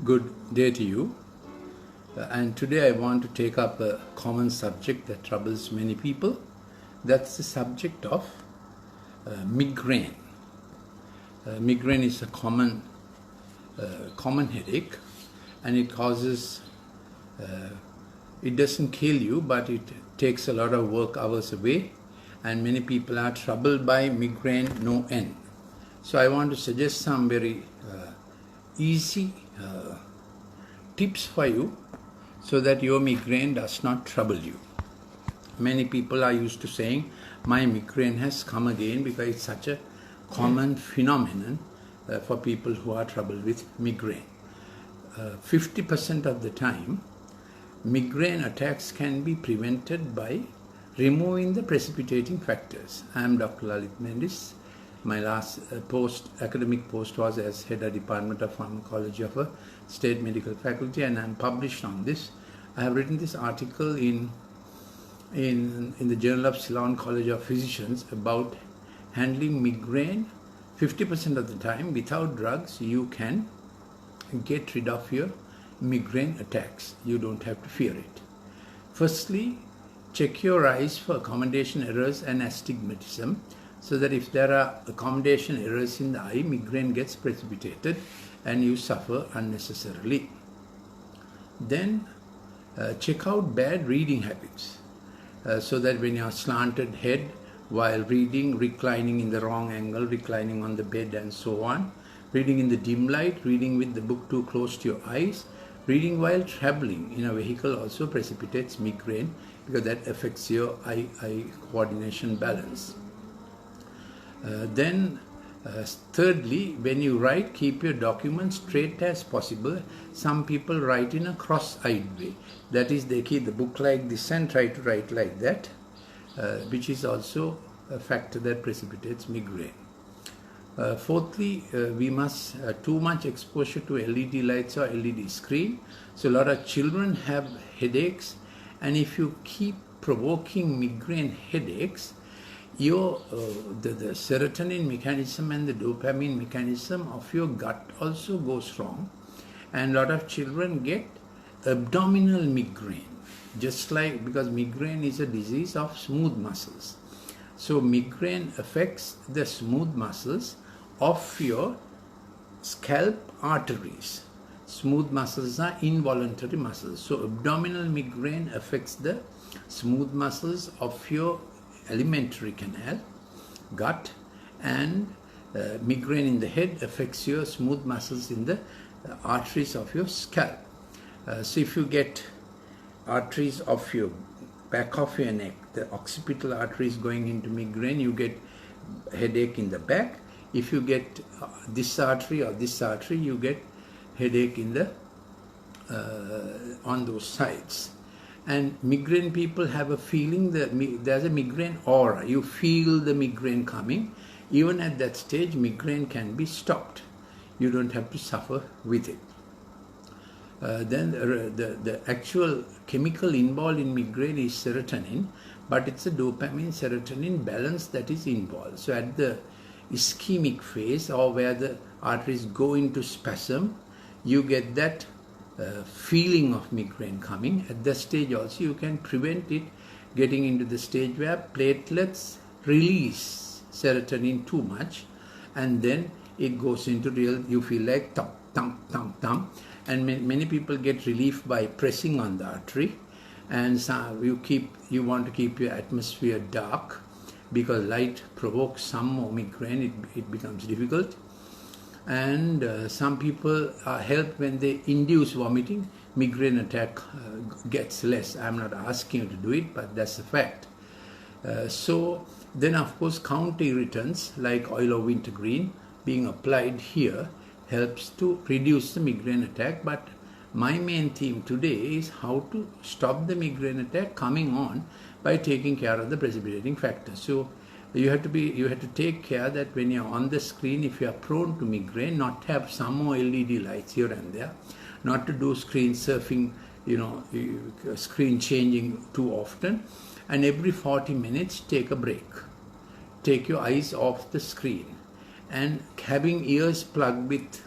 Good day to you. And today I want to take up a common subject that troubles many people. That's the subject of migraine. Migraine is a common headache, and it causes, it doesn't kill you, but it takes a lot of work hours away, and many people are troubled by migraine no end. So I want to suggest some very easy tips for you so that your migraine does not trouble you. Many people are used to saying, my migraine has come again, because it's such a common phenomenon for people who are troubled with migraine. 50% of the time, migraine attacks can be prevented by removing the precipitating factors. I am Dr. Lalith Mendis. My last academic post was as head of Department of Pharmacology of a state medical faculty, and I am published on this. I have written this article in the Journal of Ceylon College of Physicians about handling migraine. 50% of the time, without drugs, you can get rid of your migraine attacks. You don't have to fear it. Firstly, check your eyes for accommodation errors and astigmatism, so that if there are accommodation errors in the eye, migraine gets precipitated and you suffer unnecessarily. Then check out bad reading habits, so that when you are slanted head while reading, reclining in the wrong angle, reclining on the bed and so on, reading in the dim light, reading with the book too close to your eyes, reading while traveling in a vehicle also precipitates migraine, because that affects your eye coordination balance. Thirdly, when you write, keep your documents straight as possible. Some people write in a cross-eyed way. That is, they keep the book like this and try to write like that, which is also a factor that precipitates migraine. Fourthly, we must too much exposure to LED lights or LED screen. So a lot of children have headaches, and if you keep provoking migraine headaches, the serotonin mechanism and the dopamine mechanism of your gut also goes wrong, and a lot of children get abdominal migraine, just like, because migraine is a disease of smooth muscles. So migraine affects the smooth muscles of your scalp arteries. Smooth muscles are involuntary muscles. So abdominal migraine affects the smooth muscles of your alimentary canal, gut, and migraine in the head affects your smooth muscles in the arteries of your scalp. So if you get arteries of your back of your neck, the occipital arteries going into migraine, you get headache in the back. If you get this artery or this artery, you get headache in the on those sides. And migraine people have a feeling that there's a migraine aura. You feel the migraine coming. Even at that stage, migraine can be stopped. You don't have to suffer with it. Then the actual chemical involved in migraine is serotonin, but it's a dopamine serotonin balance that is involved. So at the ischemic phase, or where the arteries go into spasm, you get that feeling of migraine coming. At that stage also, you can prevent it getting into the stage where platelets release serotonin too much, and then it goes into real, you feel like thump, thump, thump, thump. And many people get relief by pressing on the artery, and so you want to keep your atmosphere dark, because light provokes some more migraine. It becomes difficult. And some people are helped when they induce vomiting. Migraine attack gets less. I'm not asking you to do it, but that's a fact. So then, of course, counter irritants like oil of wintergreen being applied here helps to reduce the migraine attack. But my main theme today is how to stop the migraine attack coming on by taking care of the precipitating factors. So you have to take care that when you're on the screen, if you are prone to migraine, not have some more LED lights here and there, not to do screen surfing, screen changing too often, and every 40 minutes take a break. Take your eyes off the screen, and having ears plugged with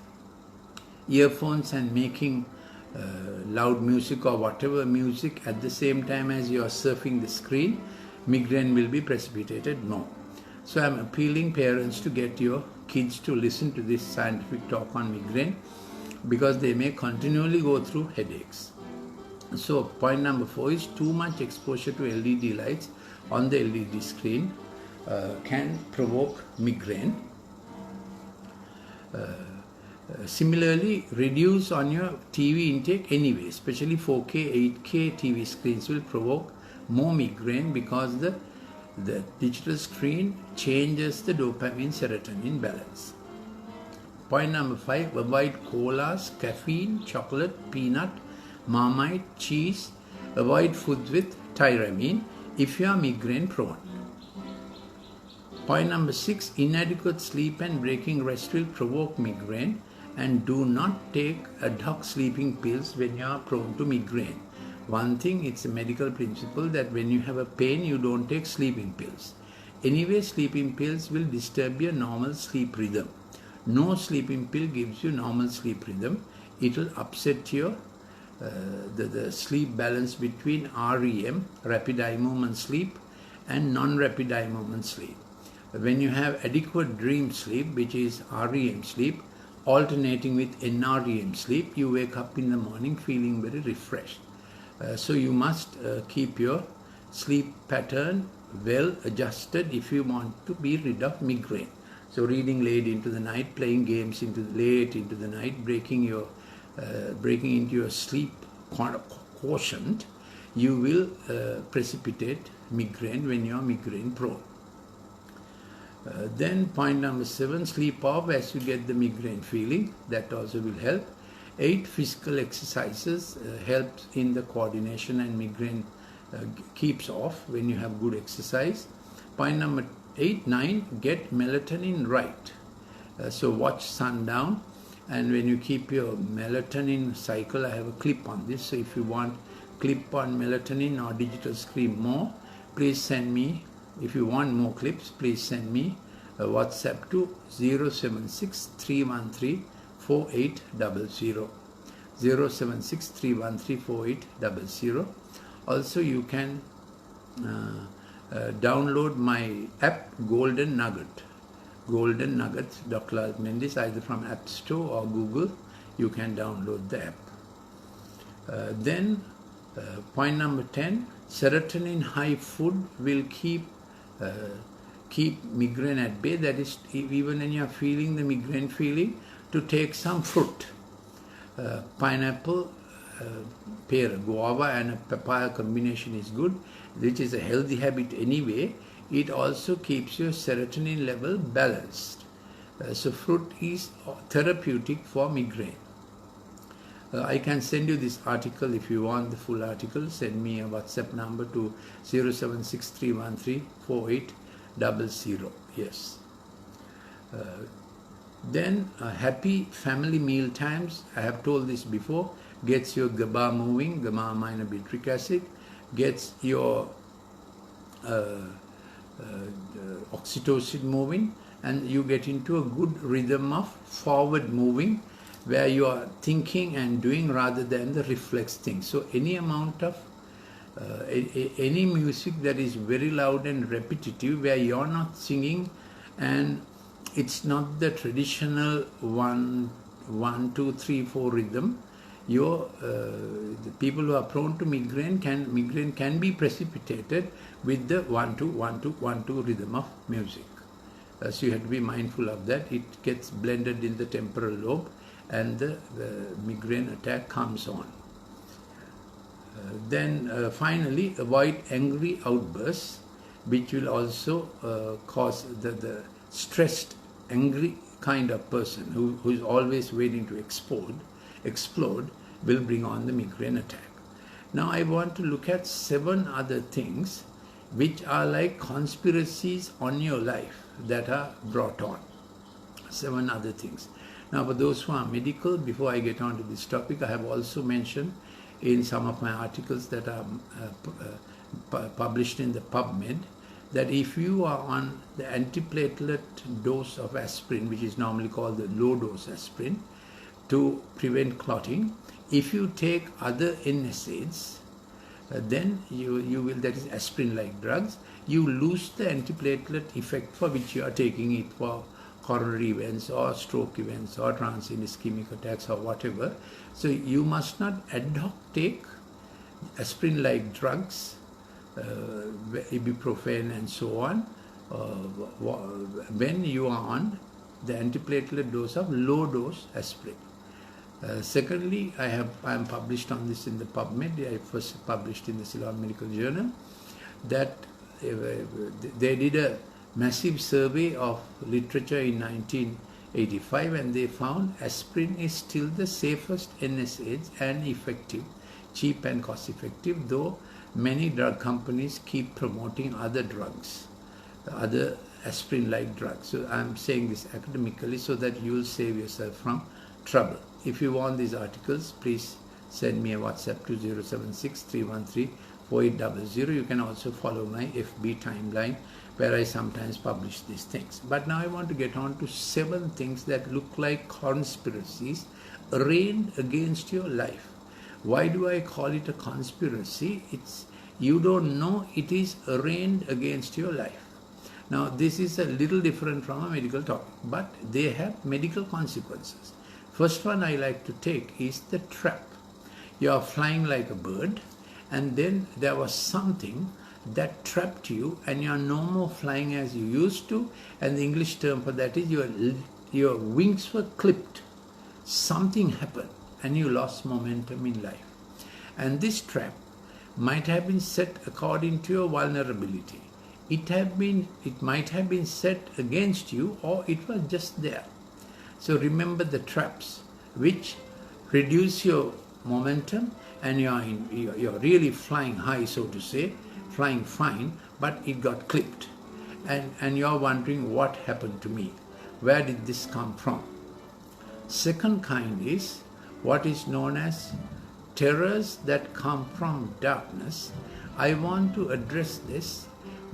earphones and making loud music or whatever music at the same time as you are surfing the screen, migraine will be precipitated more. So I'm appealing parents to get your kids to listen to this scientific talk on migraine, because they may continually go through headaches. So point number 4 is too much exposure to LED lights on the LED screen can provoke migraine. Similarly, reduce on your TV intake anyway, especially 4K, 8K TV screens will provoke more migraine, because the digital screen changes the dopamine serotonin balance. Point number 5, avoid colas, caffeine, chocolate, peanut, Marmite, cheese. Avoid foods with tyramine if you are migraine prone. Point number 6, inadequate sleep and breaking rest will provoke migraine, and do not take ad hoc sleeping pills when you are prone to migraine. One thing, it's a medical principle that when you have a pain, you don't take sleeping pills. Anyway, sleeping pills will disturb your normal sleep rhythm. No sleeping pill gives you normal sleep rhythm. It will upset your the sleep balance between REM, rapid eye movement sleep, and non-rapid eye movement sleep. When you have adequate dream sleep, which is REM sleep, alternating with NREM sleep, you wake up in the morning feeling very refreshed. So you must keep your sleep pattern well adjusted if you want to be rid of migraine. So reading late into the night, playing games late into the night, breaking into your sleep quotient, you will precipitate migraine when you are migraine prone. Then point number 7, sleep off as you get the migraine feeling. That also will help. 8, physical exercises helps in the coordination, and migraine keeps off when you have good exercise. Point number 9, get melatonin right. So watch sundown, and when you keep your melatonin cycle, I have a clip on this. So if you want clip on melatonin or digital screen more, please send me. If you want more clips, please send me a WhatsApp to 076 313 4800. 076 313 4800. Also, you can download my app Golden Nugget. Golden Nuggets, Dr. Lalith Mendis, either from App Store or Google. You can download the app. Then point number 10, serotonin high food will keep migraine at bay. That is, even when you are feeling the migraine feeling, to take some fruit. Pineapple, pear, guava and a papaya combination is good, which is a healthy habit anyway. It also keeps your serotonin level balanced. So fruit is therapeutic for migraine. I can send you this article if you want the full article. Send me a WhatsApp number to 076 313 4800. Yes. Then happy family meal times. I have told this before. Gets your GABA moving, gamma aminobutyric acid. Gets your oxytocin moving, and you get into a good rhythm of forward moving, where you are thinking and doing rather than the reflex thing. So any amount of any music that is very loud and repetitive, where you are not singing and it's not the traditional 1, 2, 3, 4 rhythm, the people who are prone to migraine can be precipitated with the 1, 2, 1, 2, 1, 2 rhythm of music. So you have to be mindful of that. It gets blended in the temporal lobe, and the migraine attack comes on. Then finally, avoid angry outbursts, which will also cause the stressed, angry kind of person who is always waiting to explode will bring on the migraine attack. Now I want to look at 7 other things which are like conspiracies on your life that are brought on. 7 other things. Now for those who are medical, before I get on to this topic, I have also mentioned in some of my articles that are published in the PubMed, that if you are on the antiplatelet dose of aspirin, which is normally called the low dose aspirin, to prevent clotting. If you take other NSAIDs, then you will, that is aspirin-like drugs, you lose the antiplatelet effect for which you are taking it for coronary events or stroke events or transient ischemic attacks or whatever. So you must not ad hoc take aspirin-like drugs, ibuprofen and so on, when you are on the antiplatelet dose of low dose aspirin. Secondly, I am published on this in the PubMed. I first published in the Ceylon Medical Journal that they did a massive survey of literature in 1985, and they found aspirin is still the safest NSAID and effective, cheap and cost effective, though many drug companies keep promoting other drugs, other aspirin-like drugs. So I am saying this academically so that you will save yourself from trouble. If you want these articles, please send me a WhatsApp to 076-313-4800. You can also follow my FB timeline where I sometimes publish these things. But now I want to get on to 7 things that look like conspiracies arrayed against your life. Why do I call it a conspiracy? It's you don't know it is arraigned against your life. Now this is a little different from a medical topic, but they have medical consequences. First one I like to take is the trap. You are flying like a bird, and then there was something that trapped you and you are no more flying as you used to, and the English term for that is your wings were clipped. Something happened and you lost momentum in life. And this trap might have been set according to your vulnerability. It might have been set against you, or it was just there. So remember the traps which reduce your momentum, and you're really flying high, so to say, flying fine, but it got clipped. And you're wondering, what happened to me? Where did this come from? Second kind is what is known as terrors that come from darkness. I want to address this.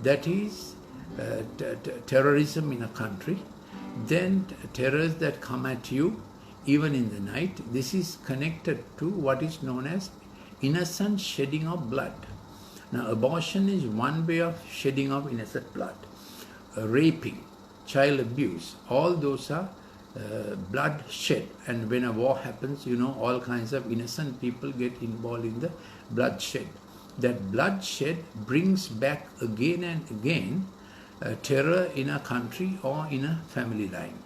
That is terrorism in a country, then terrors that come at you even in the night. This is connected to what is known as innocent shedding of blood. Now abortion is one way of shedding of innocent blood. Raping, child abuse, all those are blood shed, and when a war happens, all kinds of innocent people get involved in the bloodshed. That bloodshed brings back again and again terror in a country or in a family line.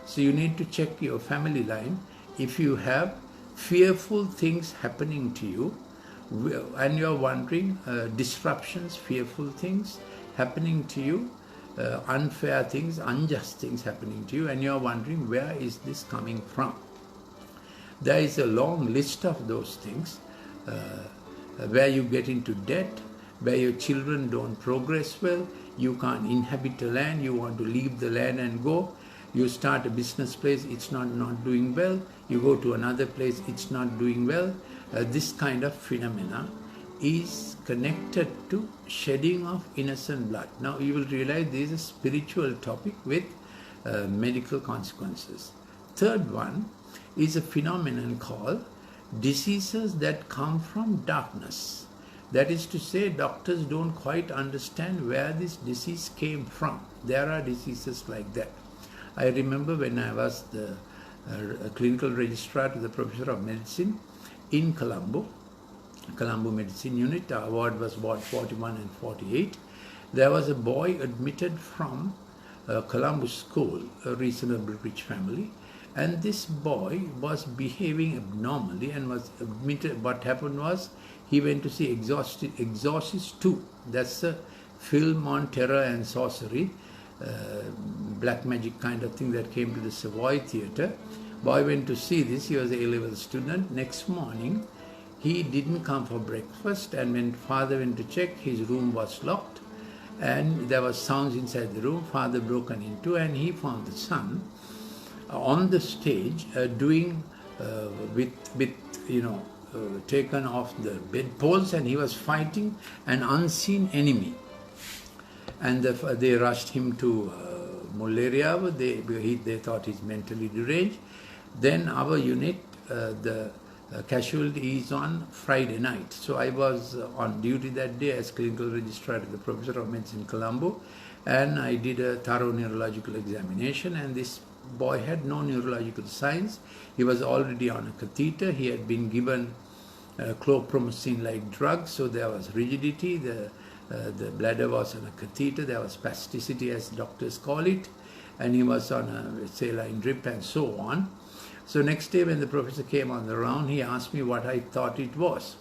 So you need to check your family line. If you have fearful things happening to you, and you're wondering, disruptions, fearful things happening to you, unfair things, unjust things happening to you, and you're wondering, where is this coming from? There is a long list of those things. Where you get into debt, where your children don't progress well, you can't inhabit the land, you want to leave the land and go, you start a business place, it's not doing well, you go to another place, it's not doing well. This kind of phenomena is connected to shedding of innocent blood. Now you will realize this is a spiritual topic with medical consequences. Third one is a phenomenon called diseases that come from darkness. That is to say, doctors don't quite understand where this disease came from. There are diseases like that. I remember when I was the clinical registrar to the professor of medicine in Colombo Medicine Unit, our ward was ward 41 and 48. There was a boy admitted from Colombo school, a reasonable rich family, and this boy was behaving abnormally and was admitted. What happened was, he went to see Exorcist 2. That's a film on terror and sorcery, black magic kind of thing that came to the Savoy Theatre. Boy went to see this. He was an A-level student. Next morning, he didn't come for breakfast, and when father went to check, his room was locked and there was sounds inside the room. Father broken into, and he found the son on the stage doing taken off the bedposts, and he was fighting an unseen enemy. And they rushed him to Mulleriya. They thought he's mentally deranged. Then our unit, the casualty is on Friday night. So I was on duty that day as clinical registrar to the Professor of Medicine, Colombo, and I did a thorough neurological examination, and this boy had no neurological signs. He was already on a catheter. He had been given chlorpromazine-like drugs, so there was rigidity. The bladder was on a catheter. There was spasticity, as doctors call it, and he was on a saline drip and so on. So next day when the professor came on the round, he asked me what I thought it was.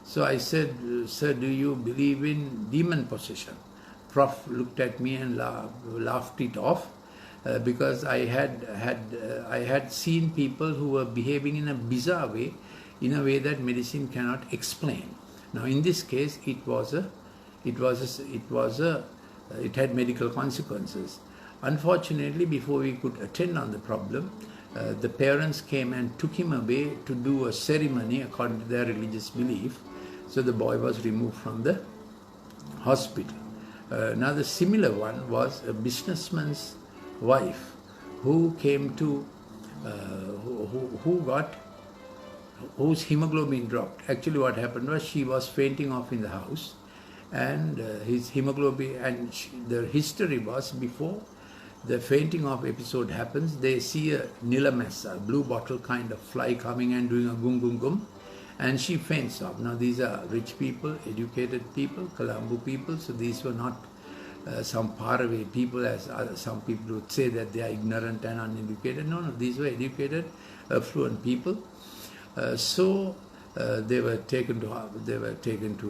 So I said, "Sir, do you believe in demon possession?" Prof looked at me and laughed it off because I had seen people who were behaving in a bizarre way, in a way that medicine cannot explain. Now in this case, it had medical consequences. Unfortunately, before we could attend on the problem, the parents came and took him away to do a ceremony according to their religious belief. So the boy was removed from the hospital. Now the similar one was a businessman's wife who came to, whose hemoglobin dropped. Actually what happened was she was fainting off in the house, and his hemoglobin, and the history was, before the fainting off episode happens, they see a nilamessa, a blue bottle kind of fly coming and doing a gum gum gum, and she faints off. Now these are rich people, educated people, Colombo people, so these were not some faraway people, as some people would say that they are ignorant and uneducated. No, these were educated, affluent people. So they were taken to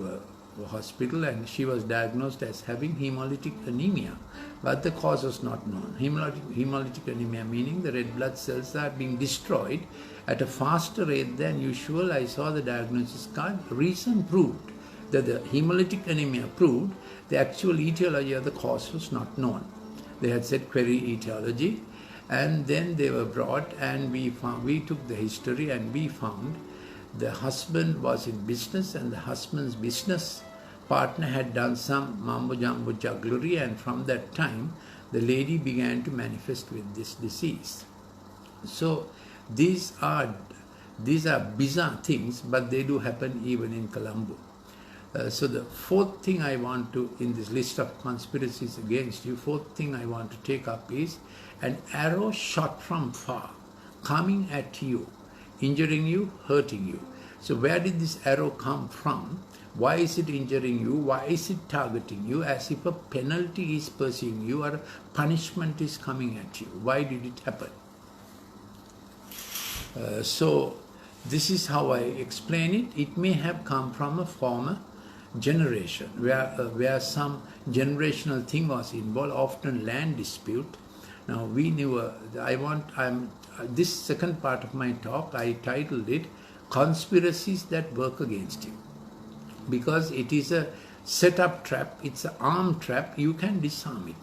a hospital, and she was diagnosed as having hemolytic anemia, but the cause was not known. Hemolytic anemia meaning the red blood cells are being destroyed at a faster rate than usual. I saw the diagnosis card. Reason proved that the hemolytic anemia proved the actual etiology of the cause was not known. They had said query etiology, and then they were brought, and we took the history, and we found the husband was in business, and the husband's business partner had done some mambo jumbo jugglery, and from that time the lady began to manifest with this disease. So these are bizarre things, but they do happen even in Colombo. So the fourth thing I want to, in this list of conspiracies against you, fourth thing I want to take up is an arrow shot from far, coming at you, injuring you, hurting you. So where did this arrow come from? Why is it injuring you? Why is it targeting you? As if a penalty is pursuing you or a punishment is coming at you. Why did it happen? So this is how I explain it. It may have come from a former generation where some generational thing was involved, often land dispute. Now we knew, this second part of my talk, I titled it Conspiracies That Work Against You, because it is a set-up trap, it's an armed trap, you can disarm it.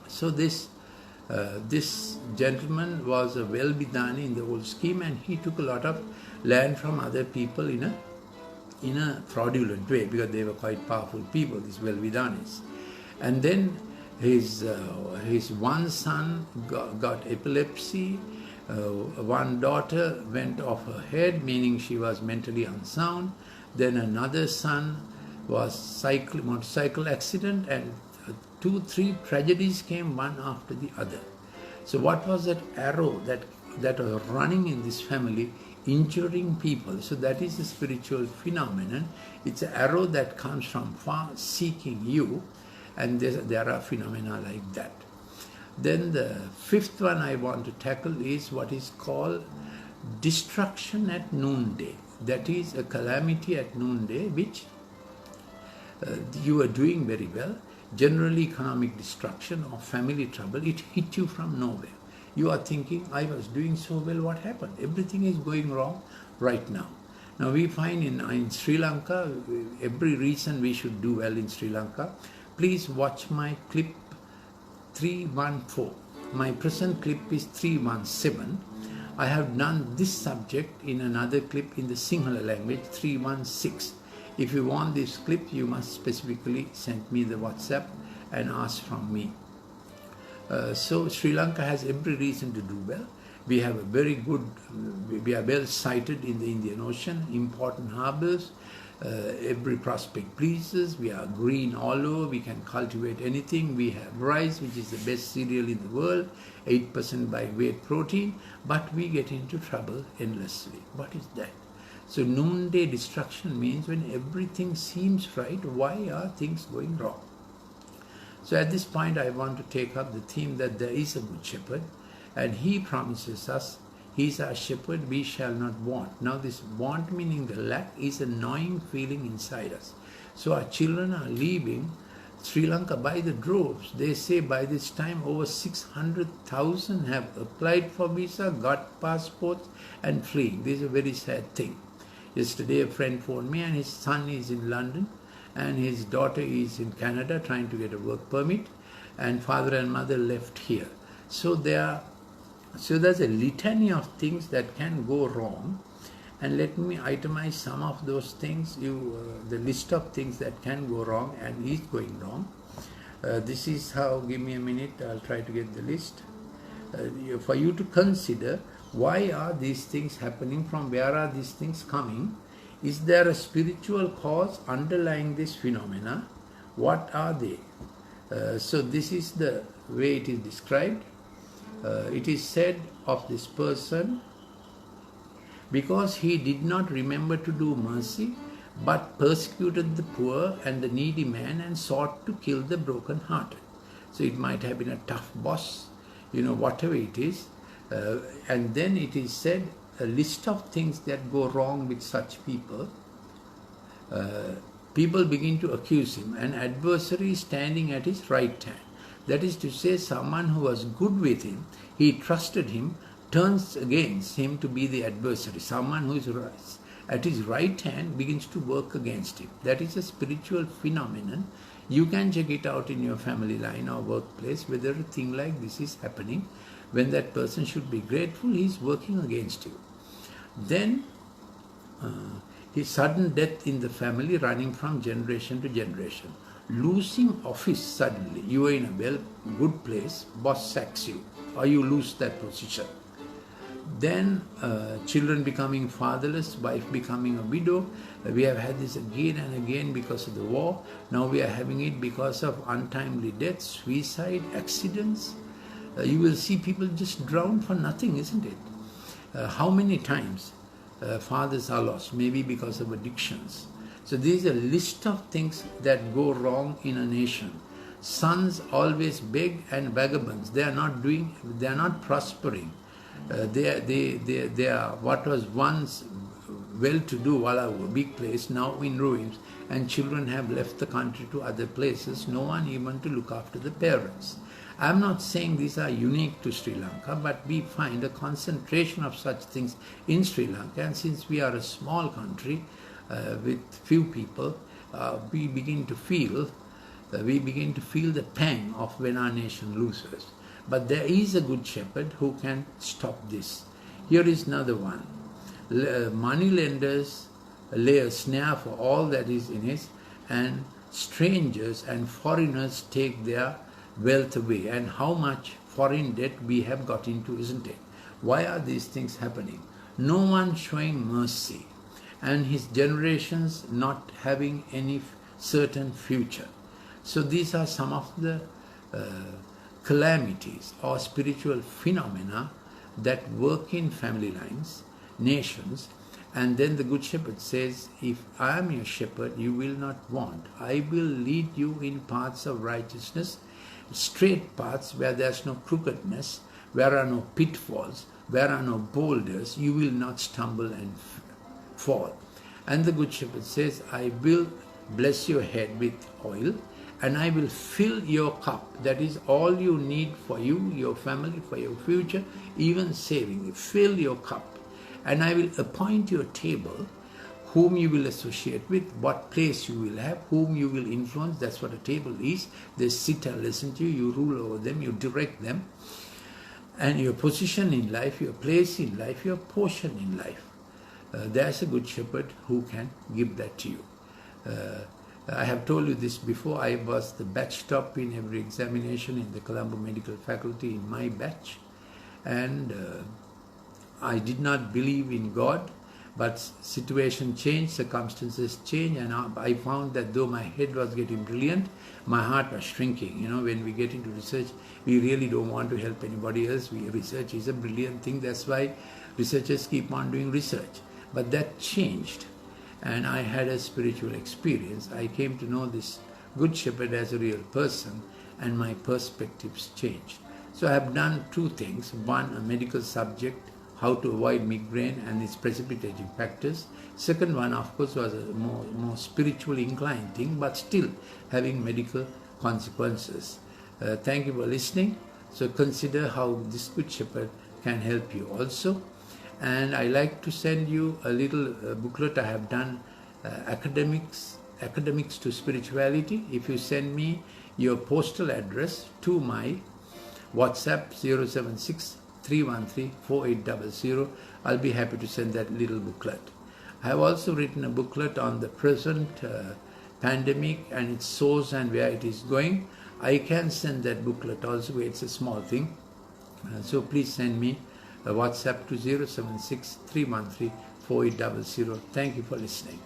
So this gentleman was a well-bidani in the old scheme, and he took a lot of land from other people in a fraudulent way, because they were quite powerful people, these well-bidanis. And then his one son got epilepsy, one daughter went off her head, meaning she was mentally unsound. Then another son was motorcycle accident, and 2-3 tragedies came one after the other. So what was that arrow that was running in this family, injuring people? So that is a spiritual phenomenon. It's an arrow that comes from far, seeking you, and there are phenomena like that. Then the fifth one I want to tackle is what is called destruction at noonday. That is a calamity at noonday, which you are doing very well. Generally economic destruction or family trouble, it hit you from nowhere. You are thinking, I was doing so well, what happened? Everything is going wrong right now. Now we find in Sri Lanka, every reason we should do well in Sri Lanka. Please watch my clip 314. My present clip is 317. I have done this subject in another clip in the Sinhala language, 316. If you want this clip, you must specifically send me the WhatsApp and ask from me. So Sri Lanka has every reason to do well. We have a very good, we are well sited in the Indian Ocean, important harbors. Every prospect pleases. We are green all over. We can cultivate anything. We have rice, which is the best cereal in the world, 8% by weight protein, but we get into trouble endlessly. What is that? So noonday destruction means when everything seems right, why are things going wrong? So at this point, I want to take up the theme that there is a good shepherd, and he promises us, he is our shepherd, we shall not want. Now this want, meaning the lack, is a gnawing feeling inside us. So our children are leaving Sri Lanka by the droves. They say by this time over 600,000 have applied for visa, got passports and fleeing. This is a very sad thing. Yesterday a friend phoned me and his son is in London and his daughter is in Canada trying to get a work permit, and father and mother left here. So there's a litany of things that can go wrong, and let me itemize some of those things. The list of things that can go wrong and is going wrong. This is how, give me a minute, I'll try to get the list. For you to consider, why are these things happening, from where are these things coming? Is there a spiritual cause underlying this phenomena? What are they? So this is the way it is described. It is said of this person, because he did not remember to do mercy, but persecuted the poor and the needy man and sought to kill the broken-hearted. So it might have been a tough boss, whatever it is. And then it is said, a list of things that go wrong with such people. People begin to accuse him, an adversary standing at his right hand. That is to say, someone who was good with him, he trusted him, turns against him to be the adversary. Someone who is at his right hand begins to work against him. That is a spiritual phenomenon. You can check it out in your family line or workplace, whether a thing like this is happening. When that person should be grateful, he is working against you. Then his sudden death in the family, running from generation to generation. Losing office suddenly. You are in a good place, boss sacks you, or you lose that position. Then children becoming fatherless, wife becoming a widow. We have had this again and again because of the war. Now we are having it because of untimely deaths, suicide, accidents. You will see people just drown for nothing, isn't it? How many times fathers are lost? Maybe because of addictions. So there is a list of things that go wrong in a nation. Sons always beg and vagabonds. They are not prospering. They are what was once well-to-do, Walla, big place, now in ruins, and children have left the country to other places, no one even to look after the parents. I'm not saying these are unique to Sri Lanka, but we find a concentration of such things in Sri Lanka, and since we are a small country with few people, we begin to feel the pang of when our nation loses. But there is a good shepherd who can stop this. Here is another one. Money lenders lay a snare for all that is in it, and strangers and foreigners take their wealth away. And how much foreign debt we have got into, isn't it? Why are these things happening? No one showing mercy, and his generations not having any certain future. So these are some of the calamities or spiritual phenomena that work in family lines, nations. And then the Good Shepherd says, if I am your shepherd, you will not want. I will lead you in paths of righteousness, straight paths where there is no crookedness, where are no pitfalls, where are no boulders. You will not stumble and fall. And the Good Shepherd says, I will bless your head with oil, and I will fill your cup. That is all you need for you, your family, for your future, even saving. Fill your cup. And I will appoint your table, whom you will associate with, what place you will have, whom you will influence. That's what a table is. They sit and listen to you, you rule over them, you direct them. And your position in life, your place in life, your portion in life. There's a good shepherd who can give that to you. I have told you this before. I was the batch top in every examination in the Colombo Medical Faculty in my batch. And I did not believe in God, but situation changed, circumstances changed, and I found that though my head was getting brilliant, my heart was shrinking. When we get into research, we really don't want to help anybody else. Research is a brilliant thing. That's why researchers keep on doing research. But that changed, and I had a spiritual experience. I came to know this Good Shepherd as a real person, and my perspectives changed. So I have done two things. One, a medical subject, how to avoid migraine and its precipitating factors. Second one, of course, was a more spiritually inclined thing, but still having medical consequences. Thank you for listening. So consider how this Good Shepherd can help you also. And I like to send you a little booklet I have done, academics to spirituality. If you send me your postal address to my WhatsApp 076-313-4800, I'll be happy to send that little booklet. I have also written a booklet on the present pandemic and its source and where it is going. I can send that booklet also. It's a small thing. So please send me a WhatsApp to 076-313-4800. Thank you for listening.